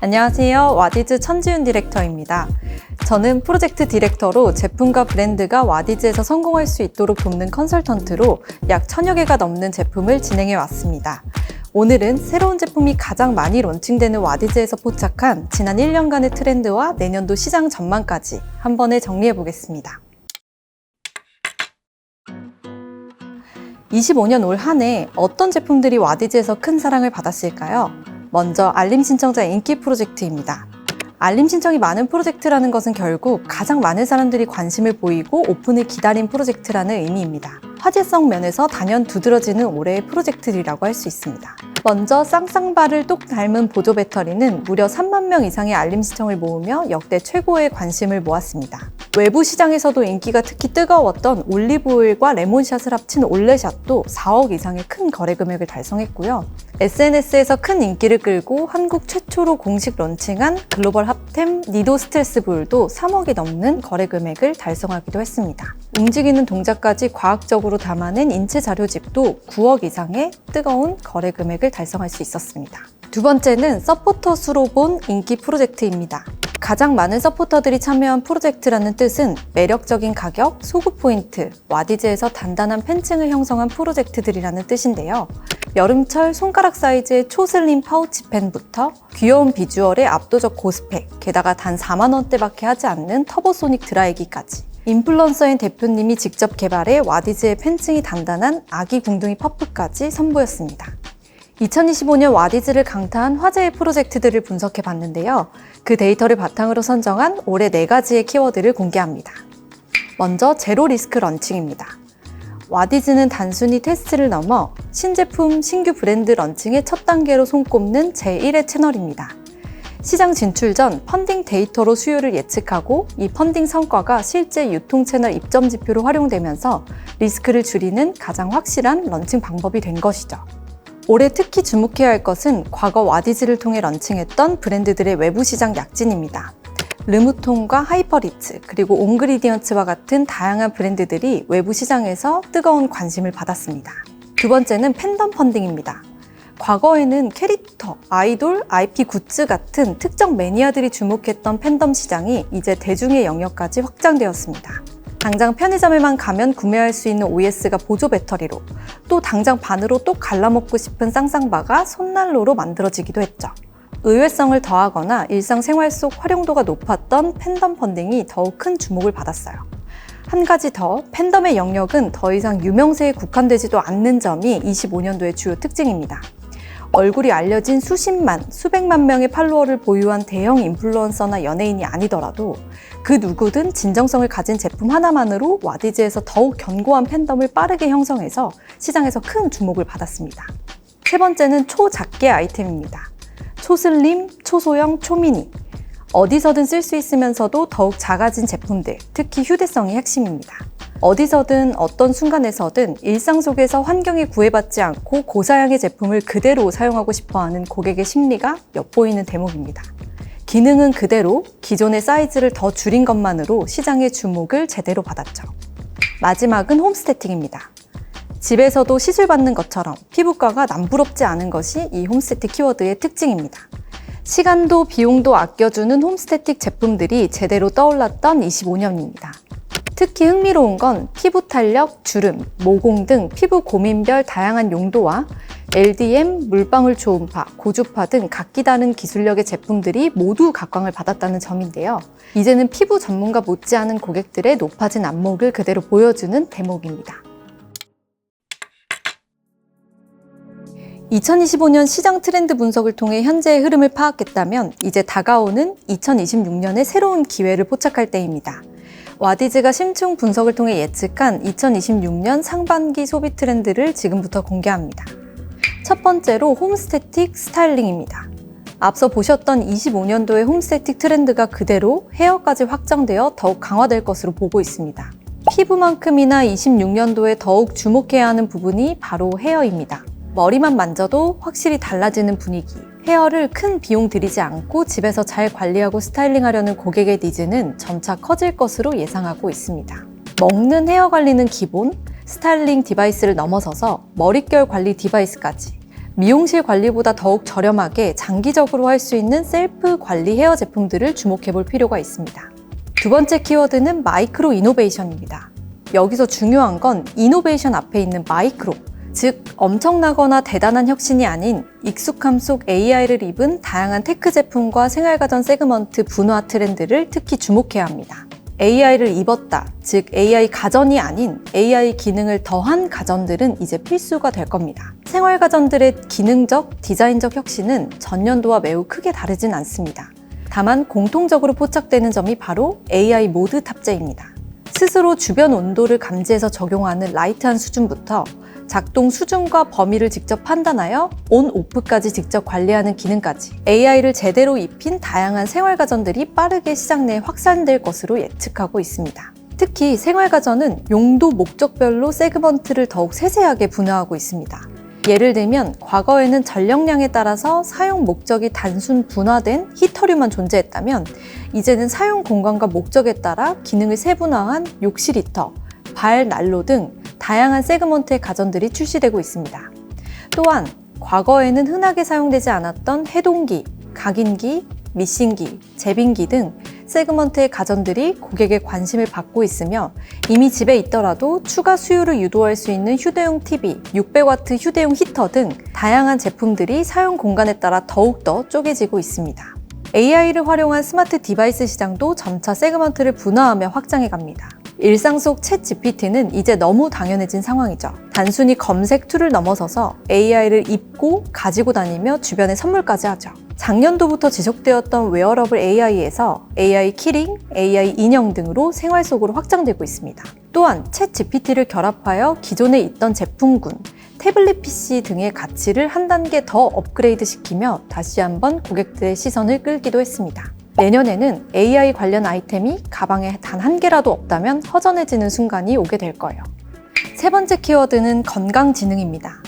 안녕하세요. 와디즈 천지윤 디렉터입니다. 저는 프로젝트 디렉터로 제품과 브랜드가 와디즈에서 성공할 수 있도록 돕는 컨설턴트로 약 1000여 개가 넘는 제품을 진행해 왔습니다. 오늘은 새로운 제품이 가장 많이 론칭되는 와디즈에서 포착한 지난 1년간의 트렌드와 내년도 시장 전망까지 한 번에 정리해 보겠습니다. 25년 올 한 해 어떤 제품들이 와디즈에서 큰 사랑을 받았을까요? 먼저 알림 신청자 인기 프로젝트입니다. 알림 신청이 많은 프로젝트라는 것은 결국 가장 많은 사람들이 관심을 보이고 오픈을 기다린 프로젝트라는 의미입니다. 화제성 면에서 단연 두드러지는 올해의 프로젝트들이라고 할 수 있습니다. 먼저 쌍쌍발을 똑 닮은 보조 배터리는 무려 3만 명 이상의 알림 신청을 모으며 역대 최고의 관심을 모았습니다. 외부 시장에서도 인기가 특히 뜨거웠던 올리브오일과 레몬샷을 합친 올레샷도 4억 이상의 큰 거래 금액을 달성했고요. SNS에서 큰 인기를 끌고 한국 최초로 공식 런칭한 글로벌 핫템 니도 스트레스 볼도 3억이 넘는 거래 금액을 달성하기도 했습니다. 움직이는 동작까지 과학적으로 담아낸 인체 자료집도 9억 이상의 뜨거운 거래 금액을 달성할 수 있었습니다. 두 번째는 서포터 수로 본 인기 프로젝트입니다. 가장 많은 서포터들이 참여한 프로젝트라는 뜻은 매력적인 가격, 소구 포인트, 와디즈에서 단단한 팬층을 형성한 프로젝트들이라는 뜻인데요. 여름철 손가락 사이즈의 초슬림 파우치 펜부터 귀여운 비주얼의 압도적 고스펙, 게다가 단 4만 원대밖에 하지 않는 터보소닉 드라이기까지 인플루언서인 대표님이 직접 개발해 와디즈의 팬층이 단단한 아기 궁둥이 퍼프까지 선보였습니다. 2025년 와디즈를 강타한 화제의 프로젝트들을 분석해 봤는데요. 그 데이터를 바탕으로 선정한 올해 4가지의 키워드를 공개합니다. 먼저 제로 리스크 런칭입니다. 와디즈는 단순히 테스트를 넘어 신제품, 신규 브랜드 런칭의 첫 단계로 손꼽는 제1의 채널입니다. 시장 진출 전 펀딩 데이터로 수요를 예측하고 이 펀딩 성과가 실제 유통 채널 입점 지표로 활용되면서 리스크를 줄이는 가장 확실한 런칭 방법이 된 것이죠. 올해 특히 주목해야 할 것은 과거 와디즈를 통해 런칭했던 브랜드들의 외부 시장 약진입니다. 르무톤과 하이퍼리츠, 그리고 옹그리디언츠와 같은 다양한 브랜드들이 외부 시장에서 뜨거운 관심을 받았습니다. 두 번째는 팬덤 펀딩입니다. 과거에는 캐릭터, 아이돌, IP 굿즈 같은 특정 매니아들이 주목했던 팬덤 시장이 이제 대중의 영역까지 확장되었습니다. 당장 편의점에만 가면 구매할 수 있는 OS가 보조 배터리로, 또 당장 반으로 똑 갈라먹고 싶은 쌍쌍바가 손난로로 만들어지기도 했죠. 의외성을 더하거나 일상생활 속 활용도가 높았던 팬덤 펀딩이 더욱 큰 주목을 받았어요. 한 가지 더, 팬덤의 영역은 더 이상 유명세에 국한되지도 않는 점이 25년도의 주요 특징입니다. 얼굴이 알려진 수십만, 수백만 명의 팔로워를 보유한 대형 인플루언서나 연예인이 아니더라도 그 누구든 진정성을 가진 제품 하나만으로 와디즈에서 더욱 견고한 팬덤을 빠르게 형성해서 시장에서 큰 주목을 받았습니다. 세 번째는 초작게 아이템입니다. 초슬림, 초소형, 초미니. 어디서든 쓸 수 있으면서도 더욱 작아진 제품들, 특히 휴대성이 핵심입니다. 어디서든 어떤 순간에서든 일상 속에서 환경에 구애받지 않고 고사양의 제품을 그대로 사용하고 싶어하는 고객의 심리가 엿보이는 대목입니다. 기능은 그대로 기존의 사이즈를 더 줄인 것만으로 시장의 주목을 제대로 받았죠. 마지막은 홈스태틱입니다. 집에서도 시술받는 것처럼 피부과가 남부럽지 않은 것이 이 홈스태틱 키워드의 특징입니다. 시간도 비용도 아껴주는 홈스태틱 제품들이 제대로 떠올랐던 25년입니다. 특히 흥미로운 건 피부 탄력, 주름, 모공 등 피부 고민별 다양한 용도와 LDM, 물방울 초음파, 고주파 등 각기 다른 기술력의 제품들이 모두 각광을 받았다는 점인데요. 이제는 피부 전문가 못지않은 고객들의 높아진 안목을 그대로 보여주는 대목입니다. 2025년 시장 트렌드 분석을 통해 현재의 흐름을 파악했다면 이제 다가오는 2026년의 새로운 기회를 포착할 때입니다. 와디즈가 심층 분석을 통해 예측한 2026년 상반기 소비 트렌드를 지금부터 공개합니다. 첫 번째로 홈스태틱 스타일링입니다. 앞서 보셨던 25년도의 홈스태틱 트렌드가 그대로 헤어까지 확장되어 더욱 강화될 것으로 보고 있습니다. 피부만큼이나 26년도에 더욱 주목해야 하는 부분이 바로 헤어입니다. 머리만 만져도 확실히 달라지는 분위기. 헤어를 큰 비용 들이지 않고 집에서 잘 관리하고 스타일링하려는 고객의 니즈는 점차 커질 것으로 예상하고 있습니다. 먹는 헤어 관리는 기본, 스타일링 디바이스를 넘어서서 머릿결 관리 디바이스까지 미용실 관리보다 더욱 저렴하게 장기적으로 할 수 있는 셀프 관리 헤어 제품들을 주목해 볼 필요가 있습니다. 두 번째 키워드는 마이크로 이노베이션입니다. 여기서 중요한 건 이노베이션 앞에 있는 마이크로, 즉 엄청나거나 대단한 혁신이 아닌 익숙함 속 AI를 입은 다양한 테크 제품과 생활가전 세그먼트 분화 트렌드를 특히 주목해야 합니다. AI를 입었다, 즉 AI 가전이 아닌 AI 기능을 더한 가전들은 이제 필수가 될 겁니다. 생활가전들의 기능적, 디자인적 혁신은 전년도와 매우 크게 다르진 않습니다. 다만 공통적으로 포착되는 점이 바로 AI 모드 탑재입니다. 스스로 주변 온도를 감지해서 적용하는 라이트한 수준부터 작동 수준과 범위를 직접 판단하여 온, 오프까지 직접 관리하는 기능까지 AI를 제대로 입힌 다양한 생활가전들이 빠르게 시장 내에 확산될 것으로 예측하고 있습니다. 특히 생활가전은 용도 목적별로 세그먼트를 더욱 세세하게 분화하고 있습니다. 예를 들면 과거에는 전력량에 따라서 사용 목적이 단순 분화된 히터류만 존재했다면 이제는 사용 공간과 목적에 따라 기능을 세분화한 욕실 히터, 발 난로 등 다양한 세그먼트의 가전들이 출시되고 있습니다. 또한 과거에는 흔하게 사용되지 않았던 해동기, 각인기, 미싱기, 제빙기 등 세그먼트의 가전들이 고객의 관심을 받고 있으며 이미 집에 있더라도 추가 수요를 유도할 수 있는 휴대용 TV, 600W 휴대용 히터 등 다양한 제품들이 사용 공간에 따라 더욱더 쪼개지고 있습니다. AI를 활용한 스마트 디바이스 시장도 점차 세그먼트를 분화하며 확장해 갑니다. 일상 속 챗 GPT는 이제 너무 당연해진 상황이죠. 단순히 검색 툴을 넘어서서 AI를 입고 가지고 다니며 주변에 선물까지 하죠. 작년도부터 지속되었던 웨어러블 AI에서 AI 키링, AI 인형 등으로 생활 속으로 확장되고 있습니다. 또한 챗 GPT를 결합하여 기존에 있던 제품군, 태블릿 PC 등의 가치를 한 단계 더 업그레이드 시키며 다시 한번 고객들의 시선을 끌기도 했습니다. 내년에는 AI 관련 아이템이 가방에 단 한 개라도 없다면 허전해지는 순간이 오게 될 거예요. 세 번째 키워드는 건강지능입니다.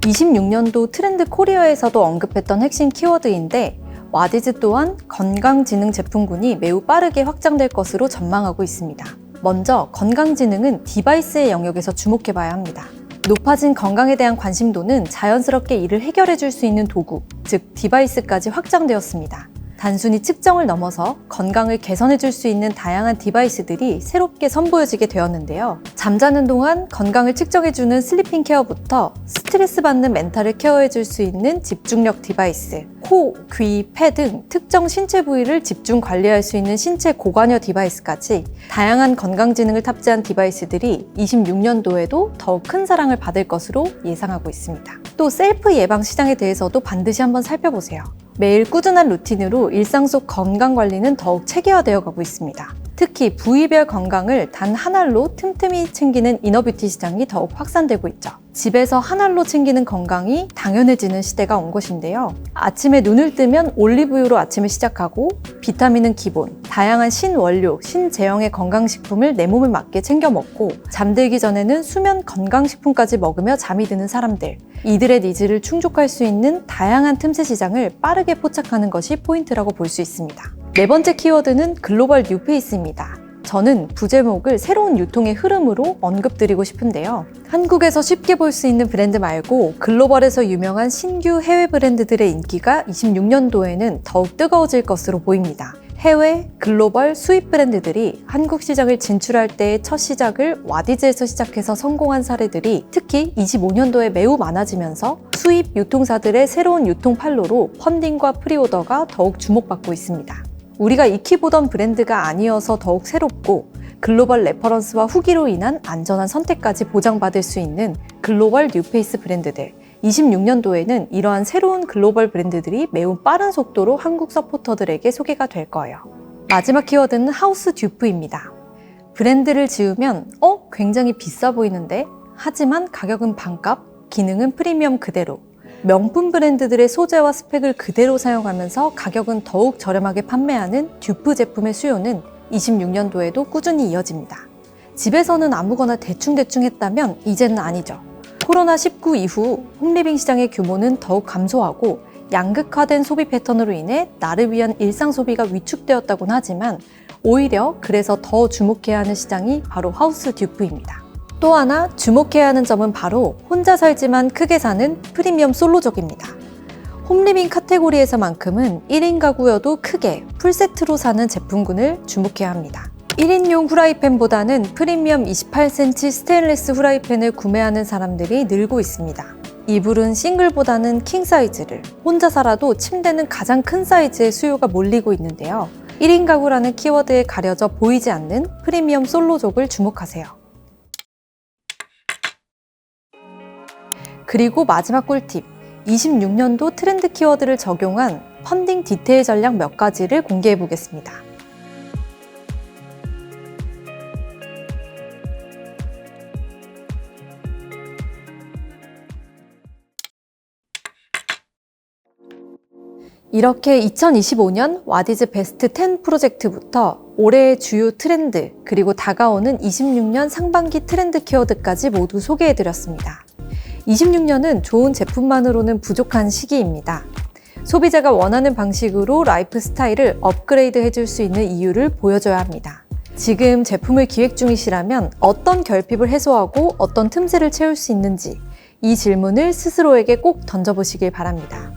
26년도 트렌드 코리아에서도 언급했던 핵심 키워드인데 와디즈 또한 건강지능 제품군이 매우 빠르게 확장될 것으로 전망하고 있습니다. 먼저 건강지능은 디바이스의 영역에서 주목해봐야 합니다. 높아진 건강에 대한 관심도는 자연스럽게 이를 해결해 줄 수 있는 도구, 즉 디바이스까지 확장되었습니다. 단순히 측정을 넘어서 건강을 개선해 줄 수 있는 다양한 디바이스들이 새롭게 선보여지게 되었는데요. 잠자는 동안 건강을 측정해주는 슬리핑 케어부터 스트레스 받는 멘탈을 케어해 줄 수 있는 집중력 디바이스, 코, 귀, 폐 등 특정 신체 부위를 집중 관리할 수 있는 신체 고관여 디바이스까지 다양한 건강지능을 탑재한 디바이스들이 26년도에도 더욱 큰 사랑을 받을 것으로 예상하고 있습니다. 또 셀프 예방 시장에 대해서도 반드시 한번 살펴보세요. 매일 꾸준한 루틴으로 일상 속 건강 관리는 더욱 체계화되어 가고 있습니다. 특히 부위별 건강을 단 한 알로 틈틈이 챙기는 이너뷰티 시장이 더욱 확산되고 있죠. 집에서 한 알로 챙기는 건강이 당연해지는 시대가 온 것인데요. 아침에 눈을 뜨면 올리브유로 아침을 시작하고 비타민은 기본, 다양한 신원료, 신제형의 건강식품을 내 몸에 맞게 챙겨 먹고 잠들기 전에는 수면 건강식품까지 먹으며 잠이 드는 사람들, 이들의 니즈를 충족할 수 있는 다양한 틈새 시장을 빠르게 포착하는 것이 포인트라고 볼 수 있습니다. 네 번째 키워드는 글로벌 뉴페이스입니다. 저는 부제목을 새로운 유통의 흐름으로 언급드리고 싶은데요. 한국에서 쉽게 볼 수 있는 브랜드 말고 글로벌에서 유명한 신규 해외 브랜드들의 인기가 26년도에는 더욱 뜨거워질 것으로 보입니다. 해외, 글로벌 수입 브랜드들이 한국 시장을 진출할 때의 첫 시작을 와디즈에서 시작해서 성공한 사례들이 특히 25년도에 매우 많아지면서 수입 유통사들의 새로운 유통 판로로 펀딩과 프리오더가 더욱 주목받고 있습니다. 우리가 익히 보던 브랜드가 아니어서 더욱 새롭고 글로벌 레퍼런스와 후기로 인한 안전한 선택까지 보장받을 수 있는 글로벌 뉴페이스 브랜드들, 26년도에는 이러한 새로운 글로벌 브랜드들이 매우 빠른 속도로 한국 서포터들에게 소개가 될 거예요. 마지막 키워드는 하우스 듀프입니다. 브랜드를 지으면 굉장히 비싸 보이는데 하지만 가격은 반값, 기능은 프리미엄 그대로, 명품 브랜드들의 소재와 스펙을 그대로 사용하면서 가격은 더욱 저렴하게 판매하는 듀프 제품의 수요는 26년도에도 꾸준히 이어집니다. 집에서는 아무거나 대충 했다면 이제는 아니죠. 코로나19 이후 홈리빙 시장의 규모는 더욱 감소하고 양극화된 소비 패턴으로 인해 나를 위한 일상 소비가 위축되었다곤 하지만 오히려 그래서 더 주목해야 하는 시장이 바로 하우스 듀프입니다. 또 하나 주목해야 하는 점은 바로 혼자 살지만 크게 사는 프리미엄 솔로족입니다. 홈리빙 카테고리에서만큼은 1인 가구여도 크게 풀세트로 사는 제품군을 주목해야 합니다. 1인용 후라이팬보다는 프리미엄 28cm 스테인리스 후라이팬을 구매하는 사람들이 늘고 있습니다. 이불은 싱글보다는 킹 사이즈를, 혼자 살아도 침대는 가장 큰 사이즈의 수요가 몰리고 있는데요. 1인 가구라는 키워드에 가려져 보이지 않는 프리미엄 솔로족을 주목하세요. 그리고 마지막 꿀팁, 26년도 트렌드 키워드를 적용한 펀딩 디테일 전략 몇 가지를 공개해 보겠습니다. 이렇게 2025년 와디즈 베스트 10 프로젝트부터 올해의 주요 트렌드, 그리고 다가오는 26년 상반기 트렌드 키워드까지 모두 소개해드렸습니다. 26년은 좋은 제품만으로는 부족한 시기입니다. 소비자가 원하는 방식으로 라이프 스타일을 업그레이드 해줄 수 있는 이유를 보여줘야 합니다. 지금 제품을 기획 중이시라면 어떤 결핍을 해소하고 어떤 틈새를 채울 수 있는지 이 질문을 스스로에게 꼭 던져보시길 바랍니다.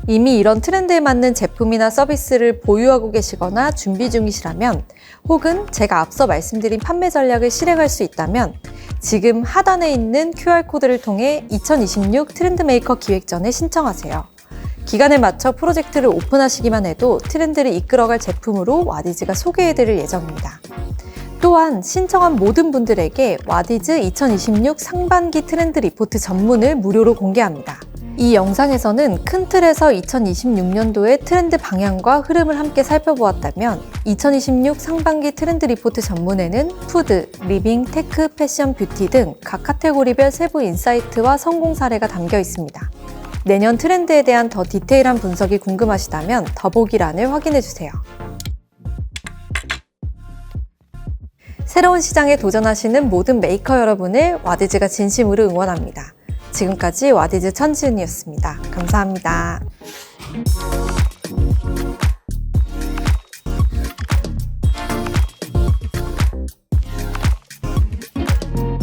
이미 이런 트렌드에 맞는 제품이나 서비스를 보유하고 계시거나 준비 중이시라면, 혹은 제가 앞서 말씀드린 판매 전략을 실행할 수 있다면 지금 하단에 있는 QR코드를 통해 2026 트렌드 메이커 기획전에 신청하세요. 기간에 맞춰 프로젝트를 오픈하시기만 해도 트렌드를 이끌어갈 제품으로 와디즈가 소개해드릴 예정입니다. 또한 신청한 모든 분들에게 와디즈 2026 상반기 트렌드 리포트 전문을 무료로 공개합니다. 이 영상에서는 큰 틀에서 2026년도의 트렌드 방향과 흐름을 함께 살펴보았다면 2026 상반기 트렌드 리포트 전문에는 푸드, 리빙, 테크, 패션, 뷰티 등 각 카테고리별 세부 인사이트와 성공 사례가 담겨 있습니다. 내년 트렌드에 대한 더 디테일한 분석이 궁금하시다면 더보기란을 확인해주세요. 새로운 시장에 도전하시는 모든 메이커 여러분을 와디즈가 진심으로 응원합니다. 지금까지 와디즈 천지은이었습니다. 감사합니다.